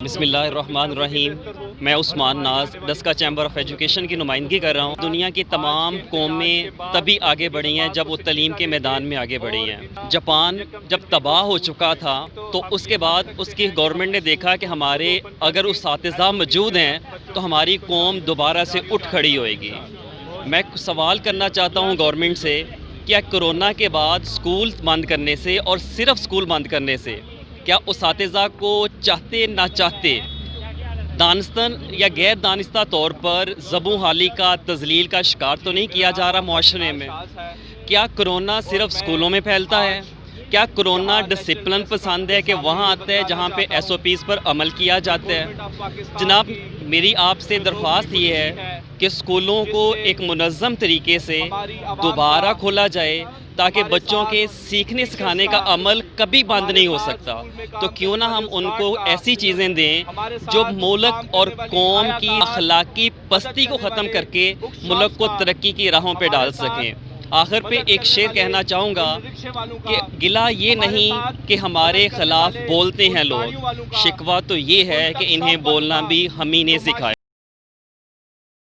بسم اللہ الرحمن الرحیم۔ میں عثمان ناز ڈسکا چیمبر آف ایجوکیشن کی نمائندگی کر رہا ہوں۔ دنیا کی تمام قومیں تبھی آگے بڑھی ہیں جب وہ تعلیم کے میدان میں آگے بڑھی ہیں۔ جاپان جب تباہ ہو چکا تھا تو اس کے بعد اس کی گورنمنٹ نے دیکھا کہ ہمارے اگر اساتذہ موجود ہیں تو ہماری قوم دوبارہ سے اٹھ کھڑی ہوئے گی۔ میں سوال کرنا چاہتا ہوں گورنمنٹ سے، کیا کرونا کے بعد اسکول بند کرنے سے اور صرف اسکول بند کرنے سے کیا اساتذہ کو چاہتے نہ چاہتے دانستہ یا غیر دانستہ طور پر زبوں حالی کا تذلیل کا شکار تو نہیں کیا جا رہا معاشرے میں؟ کیا کرونا صرف اسکولوں میں پھیلتا ہے؟ کیا کرونا ڈسپلن پسند ہے کہ وہاں آتا ہے جہاں پہ ایس او پیز پر عمل کیا جاتا ہے؟ جناب، میری آپ سے درخواست یہ ہے کہ اسکولوں کو ایک منظم طریقے سے دوبارہ کھولا جائے تاکہ بچوں کے سیکھنے سکھانے کا عمل کبھی بند نہیں ہو سکتا۔ تو کیوں نہ ہم ان کو ایسی چیزیں دیں جو ملک اور قوم کی اخلاقی پستی کو ختم کر کے ملک کو ترقی کی راہوں پہ ڈال سکیں۔ آخر پہ ایک شعر کہنا چاہوں گا کہ گلہ یہ نہیں کہ ہمارے خلاف بولتے ہیں لوگ، شکوہ تو یہ ہے کہ انہیں بولنا بھی ہم ہی نے سکھایا۔